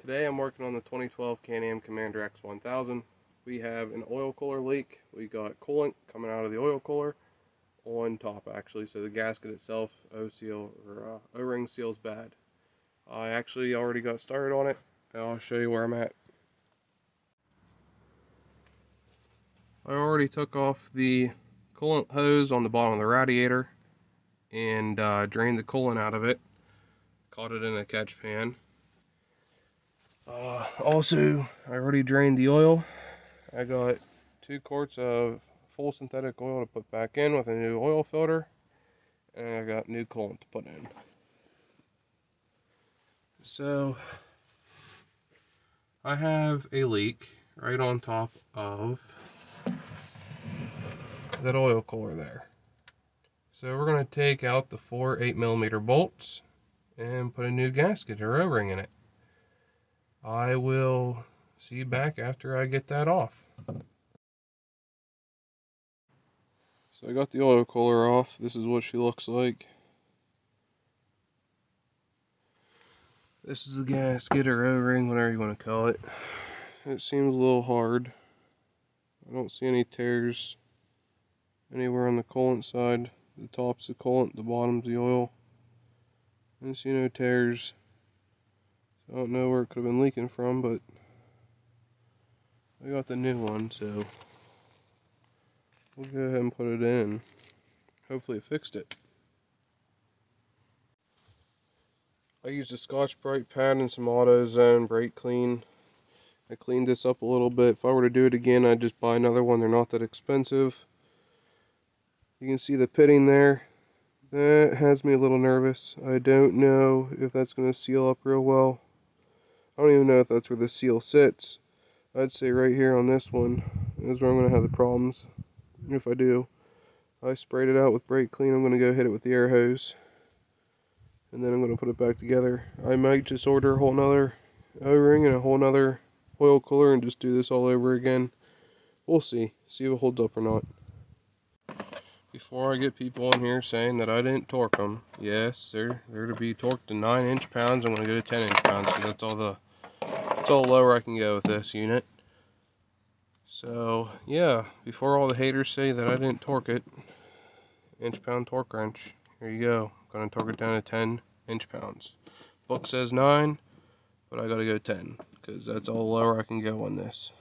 Today I'm working on the 2012 Can-Am Commander X1000. We have an oil cooler leak. We got coolant coming out of the oil cooler on top actually, so the gasket itself, O-ring seal's bad. I actually already got started on it, and I'll show you where I'm at. I already took off the coolant hose on the bottom of the radiator and drained the coolant out of it. Caught it in a catch pan. Also, I already drained the oil. I got 2 quarts of full synthetic oil to put back in with a new oil filter, and I got new coolant to put in. So, I have a leak right on top of that oil cooler there. So we're going to take out the 4 8mm bolts and put a new gasket or O-ring in it. I will see you back after I get that off. So I got the oil cooler off. This is what she looks like. This is the gasket or O-ring, whatever you want to call it. It seems a little hard. I don't see any tears anywhere on the coolant side. The top's the coolant, the bottom's the oil. I didn't see no tears. I don't know where it could have been leaking from, but I got the new one, so we'll go ahead and put it in. Hopefully it fixed it. I used a Scotch-Brite pad and some AutoZone brake clean. I cleaned this up a little bit. If I were to do it again, I'd just buy another one. They're not that expensive. You can see the pitting there. That has me a little nervous. I don't know if that's going to seal up real well. I don't even know if that's where the seal sits. I'd say right here on this one is where I'm going to have the problems. If I do. I sprayed it out with brake clean. I'm going to go hit it with the air hose. And then I'm going to put it back together. I might just order a whole nother O-ring and a whole nother oil cooler and just do this all over again. We'll see. See if it holds up or not. Before I get people on here saying that I didn't torque them, yes, they're to be torqued to 9 inch-pounds. I'm going to go to 10 inch-pounds, so that's all lower I can go with this unit. So yeah, before all the haters say that I didn't torque it, inch-pound torque wrench. Here you go. I'm going to torque it down to 10 inch-pounds. Book says 9, but I got to go 10 because that's all lower I can go on this.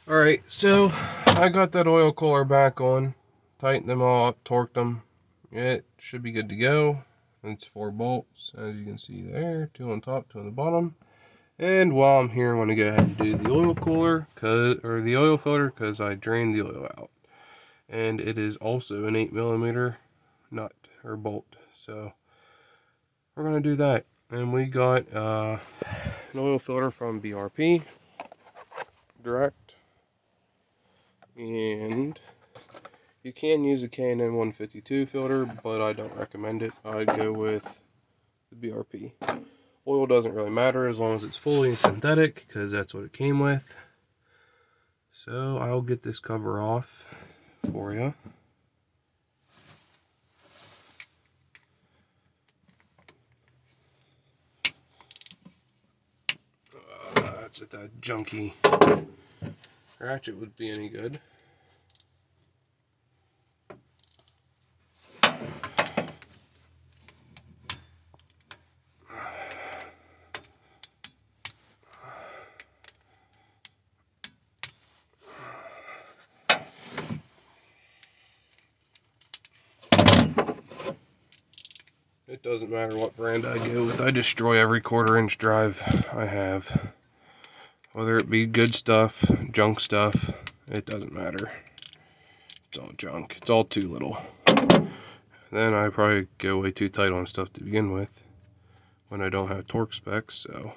Alright, so I got that oil cooler back on, tightened them all up, torqued them. It should be good to go. It's 4 bolts, as you can see there, 2 on top, 2 on the bottom. And while I'm here, I want to go ahead and do the oil cooler, or the oil filter, because I drained the oil out. And it is also an 8mm nut, or bolt. So we're going to do that. And we got an oil filter from BRP, direct. And you can use a K&N 152 filter, but I don't recommend it. I'd go with the BRP. Oil doesn't really matter as long as it's fully synthetic, because that's what it came with. So I'll get this cover off for you. That's if that junky ratchet would be any good. It doesn't matter what brand I go with. I destroy every 1/4 inch drive I have. Whether it be good stuff, junk stuff, it doesn't matter. It's all junk. It's all too little. Then I probably go way too tight on stuff to begin with when I don't have torque specs, so.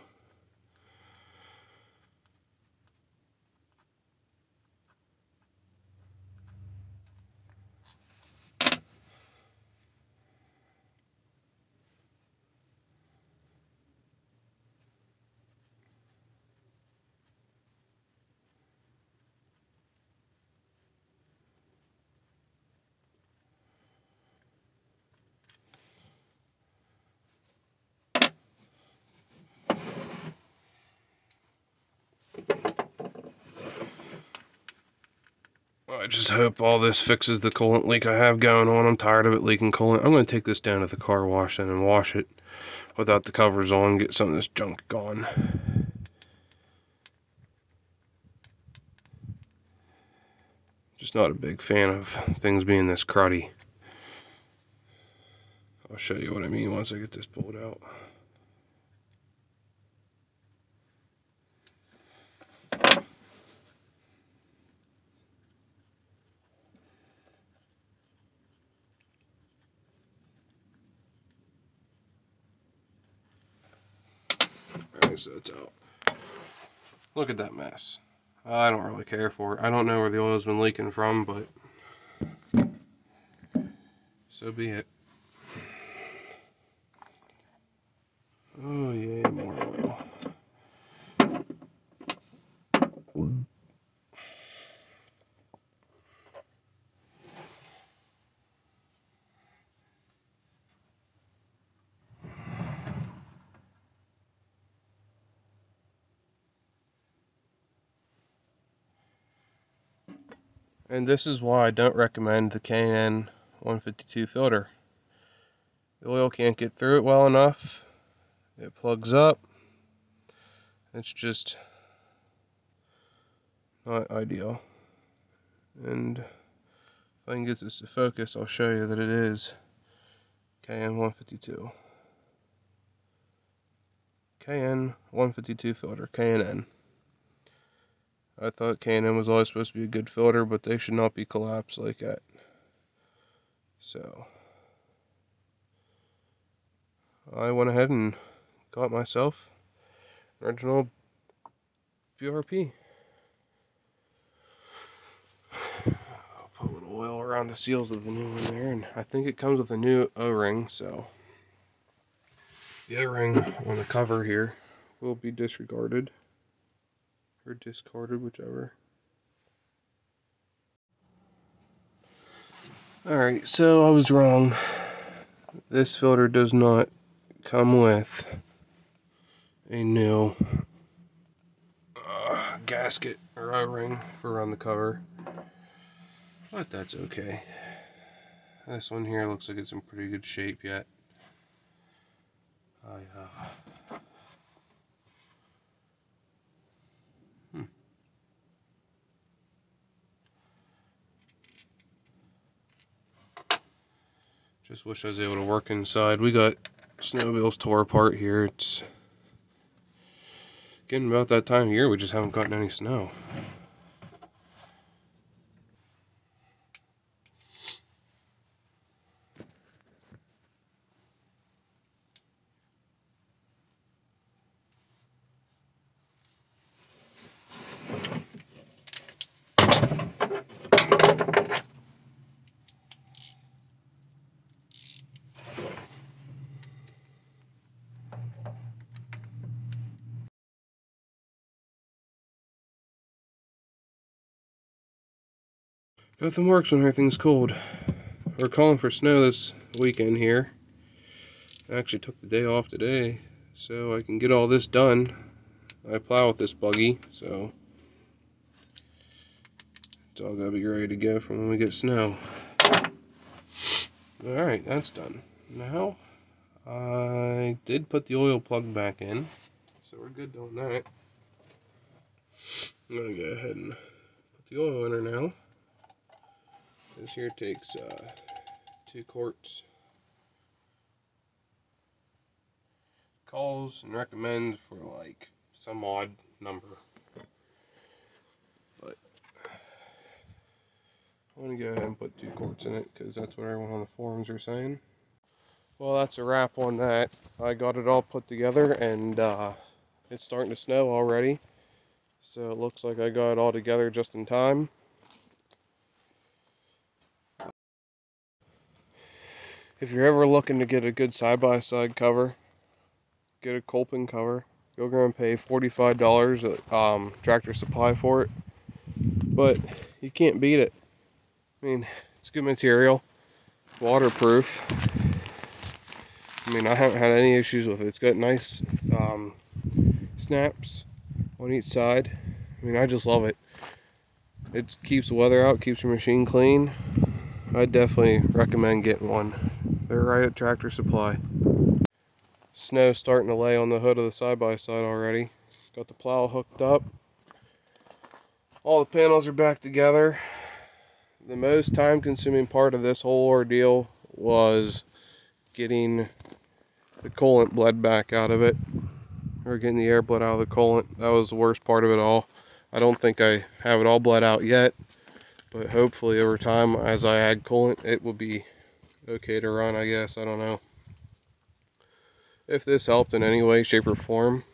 I just hope all this fixes the coolant leak I have going on. I'm tired of it leaking coolant. I'm going to take this down to the car wash and wash it without the covers on, get some of this junk gone. Just not a big fan of things being this cruddy. I'll show you what I mean once I get this pulled out. Alright, so it's out. Look at that mess. I don't really care for it. I don't know where the oil's been leaking from, but so be it. Oh yeah, more oil. And this is why I don't recommend the K&N 152 filter. The oil can't get through it well enough. It plugs up. It's just not ideal. And if I can get this to focus, I'll show you that it is K&N 152. K&N 152 filter, K&N. I thought K&N was always supposed to be a good filter, but they should not be collapsed like that. So I went ahead and got myself original PRP. I'll put a little oil around the seals of the new one there, and I think it comes with a new O-ring, so the O-ring on the cover here will be disregarded or discarded, whichever. Alright, so I was wrong. This filter does not come with a new gasket or O-ring for around the cover, but that's okay. This one here looks like it's in pretty good shape yet. Just wish I was able to work inside. We got snowmobiles tore apart here. It's getting about that time of year, we just haven't gotten any snow. Nothing works when everything's cold. We're calling for snow this weekend here. I actually took the day off today so I can get all this done. I plow with this buggy, so it's all gotta be ready to go for when we get snow. Alright, that's done. Now, I did put the oil plug back in, so we're good doing that. I'm gonna go ahead and put the oil in her now. This here takes 2 quarts. Calls and recommends for like some odd number, but I'm gonna go ahead and put 2 quarts in it because that's what everyone on the forums are saying. Well, that's a wrap on that. I got it all put together, and it's starting to snow already, so it looks like I got it all together just in time. If you're ever looking to get a good side-by-side cover, get a Colpin cover. You're going to pay $45 at Tractor Supply for it, but you can't beat it. I mean, it's good material, waterproof. I mean, I haven't had any issues with it. It's got nice snaps on each side. I mean, I just love it. It keeps the weather out, keeps your machine clean. I definitely recommend getting one. They're right at Tractor Supply. Snow's starting to lay on the hood of the side-by-side already. Got the plow hooked up. All the panels are back together. The most time-consuming part of this whole ordeal was getting the coolant bled back out of it, or getting the air bled out of the coolant. That was the worst part of it all. I don't think I have it all bled out yet, but hopefully over time, as I add coolant, it will be okay to run, I guess. I don't know. If this helped in any way, shape, or form,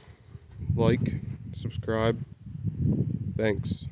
like, subscribe. Thanks.